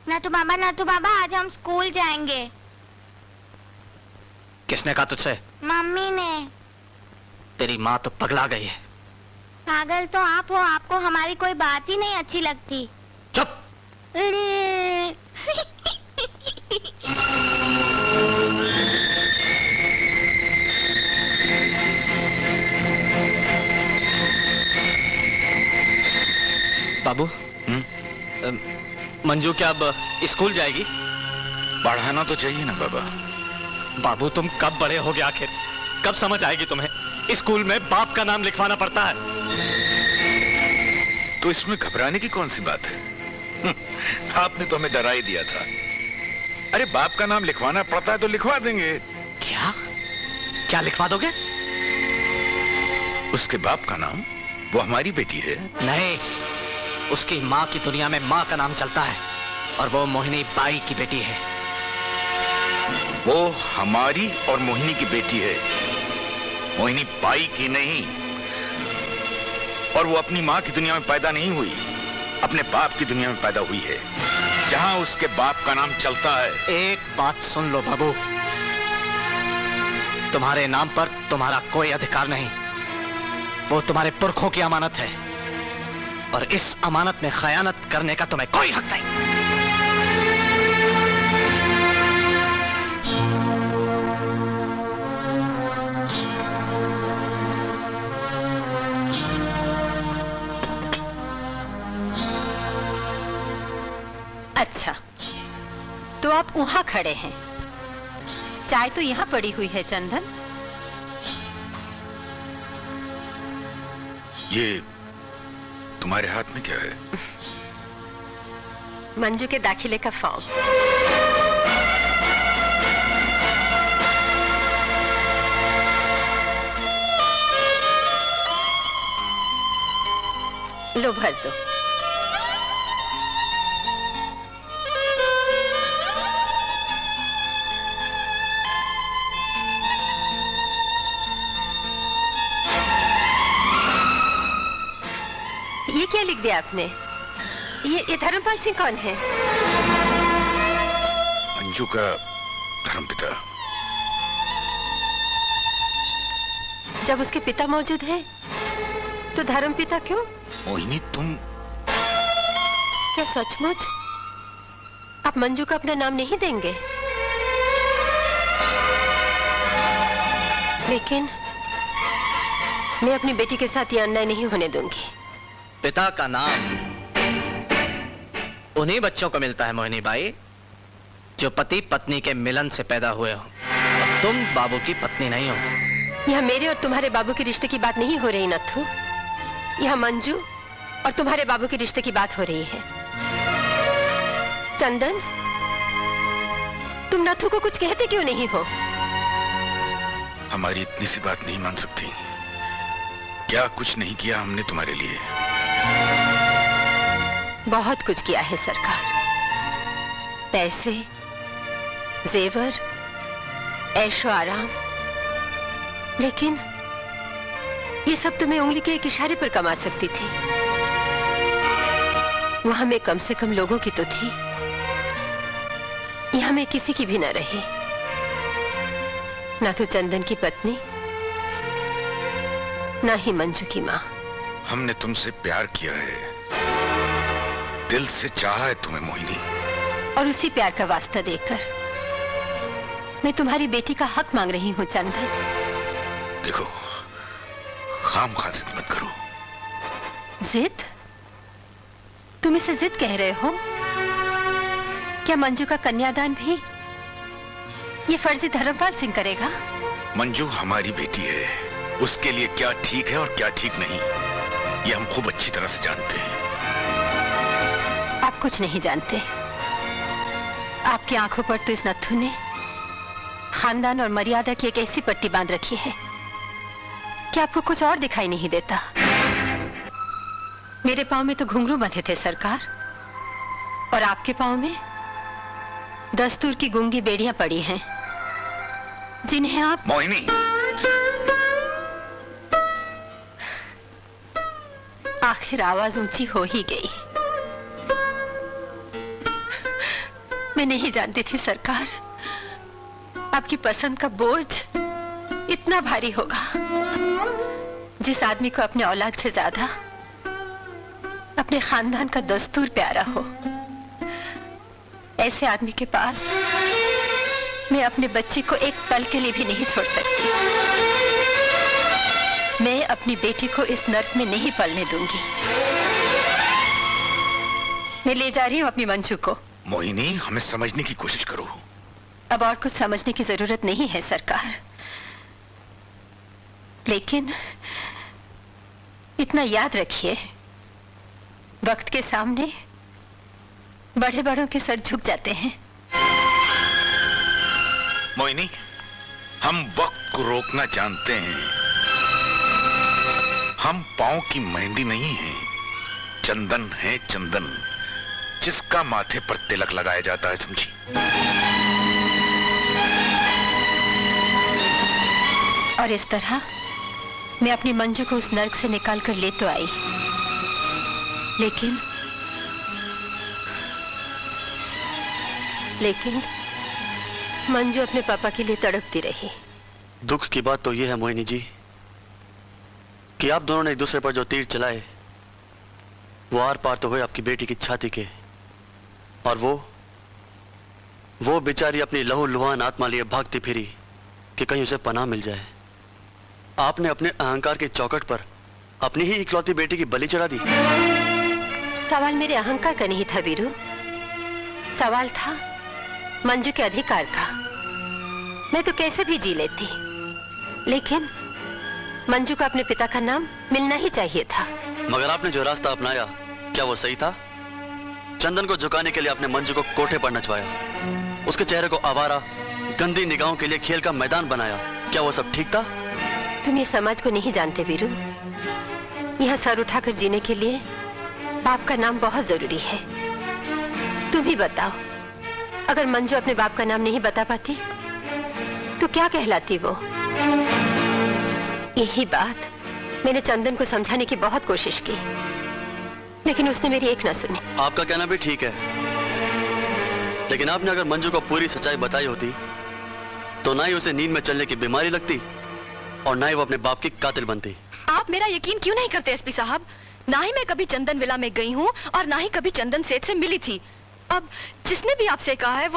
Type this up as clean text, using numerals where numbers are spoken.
नातू बाबा आज हम स्कूल जाएंगे। किसने कहा तुझसे? मम्मी ने। तेरी माँ तो पगला गई है। पागल तो आप हो, आपको हमारी कोई बात ही नहीं अच्छी लगती। चुप। बाबू, मंजू क्या अब स्कूल जाएगी? पढ़ाना तो चाहिए ना बाबा। बाबू तुम कब बड़े होगे आखिर? कब समझ आएगी तुम्हें? स्कूल में बाप का नाम लिखवाना पड़ता है। तो इसमें घबराने की कौन सी बात है? आपने तो हमें डरा ही दिया था। अरे बाप का नाम लिखवाना पड़ता है तो लिखवा देंगे। क्या? क्या लिखवा दोगे? उसके बाप का नाम? वो हमारी बेटी है। नहीं, उसकी माँ की दुनिया में माँ का नाम चलता है और वो मोहिनी बाई की बेटी है। वो हमारी और मोहिनी की बेटी है, मोहिनी बाई की नहीं। और वो अपनी माँ की दुनिया में पैदा नहीं हुई, अपने बाप की दुनिया में पैदा हुई है, जहां उसके बाप का नाम चलता है। एक बात सुन लो बाबू, तुम्हारे नाम पर तुम्हारा कोई अधिकार नहीं। वो तुम्हारे पुरखों की अमानत है और इस अमानत में खयानत करने का तुम्हें कोई हक नहीं। अच्छा, तो आप वहां खड़े हैं, चाय तो यहाँ पड़ी हुई है। चंदन, ये तुम्हारे हाथ में क्या है? मंजू के दाखिले का फॉर्म। लो भर दो। ये क्या लिख दिया आपने? ये धर्मपाल सिंह कौन है? मंजू का धर्मपिता। जब उसके पिता मौजूद है तो धर्मपिता क्यों? मोहिनी तुम क्या सचमुच आप मंजू को अपना नाम नहीं देंगे? लेकिन मैं अपनी बेटी के साथ ये अन्याय नहीं होने दूंगी। पिता का नाम उन्हीं बच्चों को मिलता है मोहिनी बाई जो पति पत्नी के मिलन से पैदा हुए हो, और तुम बाबू की पत्नी नहीं हो। यहाँ मेरे और तुम्हारे बाबू के रिश्ते की बात नहीं हो रही नथु, यहाँ मंजू और तुम्हारे बाबू के रिश्ते की बात हो रही है। चंदन, तुम नथु को कुछ कहते क्यों नहीं हो? हमारी इतनी सी बात नहीं मान सकती। क्या कुछ नहीं किया हमने तुम्हारे लिए? बहुत कुछ किया है सरकार। पैसे, जेवर, ऐशो आराम, लेकिन ये सब तो मैं उंगली के एक इशारे पर कमा सकती थी। वहां मैं कम से कम लोगों की तो थी, यहां मैं किसी की भी न रही। ना तो चंदन की पत्नी, ना ही मंजू की माँ। हमने तुमसे प्यार किया है, दिल से चाहा है तुम्हें मोहिनी। और उसी प्यार का वास्ता देकर मैं तुम्हारी बेटी का हक मांग रही हूँ। चंदन देखो, खामखा जिद मत करो। जिद? तुम इसे जिद कह रहे हो? क्या मंजू का कन्यादान भी ये फर्जी धर्मपाल सिंह करेगा? मंजू हमारी बेटी है, उसके लिए क्या ठीक है और क्या ठीक नहीं, ये हम खूब अच्छी तरह से जानते हैं। आप कुछ नहीं जानते। आपकी आंखों पर तो इस नत्थु ने खानदान और मर्यादा की एक ऐसी पट्टी बांध रखी है कि आपको कुछ और दिखाई नहीं देता। मेरे पांव में तो घुंघरू बंधे थे सरकार, और आपके पांव में दस्तूर की गूंगी बेड़ियां पड़ी हैं, जिन्हें आप... मोहिनी, आखिर आवाज ऊंची हो ही गई। मैं नहीं जानती थी सरकार, आपकी पसंद का बोझ इतना भारी होगा। जिस आदमी को अपने औलाद से ज्यादा अपने खानदान का दस्तूर प्यारा हो, ऐसे आदमी के पास मैं अपने बच्ची को एक पल के लिए भी नहीं छोड़ सकती। मैं अपनी बेटी को इस नर्क में नहीं पलने दूंगी। मैं ले जा रही हूँ अपनी मंजू को। मोहिनी, हमें समझने की कोशिश करो। अब और कुछ समझने की जरूरत नहीं है सरकार, लेकिन इतना याद रखिए, वक्त के सामने बड़े बड़ों के सर झुक जाते हैं। मोहिनी, हम वक्त को रोकना जानते हैं। हम पांव की मेहंदी नहीं है, चंदन है चंदन, जिसका माथे पर तिलक लगाया जाता है, समझी? और इस तरह मैं अपनी मंजू को उस नर्क से निकाल कर ले तो आई, लेकिन मंजू अपने पापा के लिए तड़पती रही। दुख की बात तो यह है मोहिनी जी कि आप दोनों ने एक दूसरे पर जो तीर चलाए वो आर पार तो हुए आपकी बेटी की छाती के, और वो बेचारी अपनी लहू लुहान आत्मा लिए भागती फिरी कि कहीं उसे पनाह मिल जाए। आपने अपने अहंकार की चौखट पर अपनी ही इकलौती बेटी की बलि चढ़ा दी। सवाल मेरे अहंकार का नहीं था वीरू, सवाल था मंजू के अधिकार का। मैं तो कैसे भी जी लेती, लेकिन मंजू को अपने पिता का नाम मिलना ही चाहिए था। मगर आपने जो रास्ता अपनाया, क्या वो सही था? चंदन को झुकाने के लिए आपने मंजू को कोठे पर नचवाया, उसके चेहरे को आवारा गंदी निगाहों के लिए खेल का मैदान बनाया। क्या वो सब ठीक था? तुम ये समाज को नहीं जानते वीरू। यहाँ सर उठाकर जीने के लिए बाप का नाम बहुत जरूरी है। तुम ही बताओ, अगर मंजू अपने बाप का नाम नहीं बता पाती तो क्या कहलाती वो? यही बात मैंने चंदन को समझाने की बहुत कोशिश की, लेकिन उसने मेरी एक ना सुनी। आपका कहना भी ठीक है, लेकिन आपने अगर मंजू को पूरी सच्चाई बताई होती तो ना ही उसे नींद में चलने की बीमारी लगती और ना ही वो अपने बाप की कातिल बनती। आप मेरा यकीन क्यों नहीं करते एसपी साहब? ना ही मैं कभी चंदन विला में गई हूँ और ना ही कभी चंदन सेठ से मिली थी। अब जिसने भी आपसे कहा है वो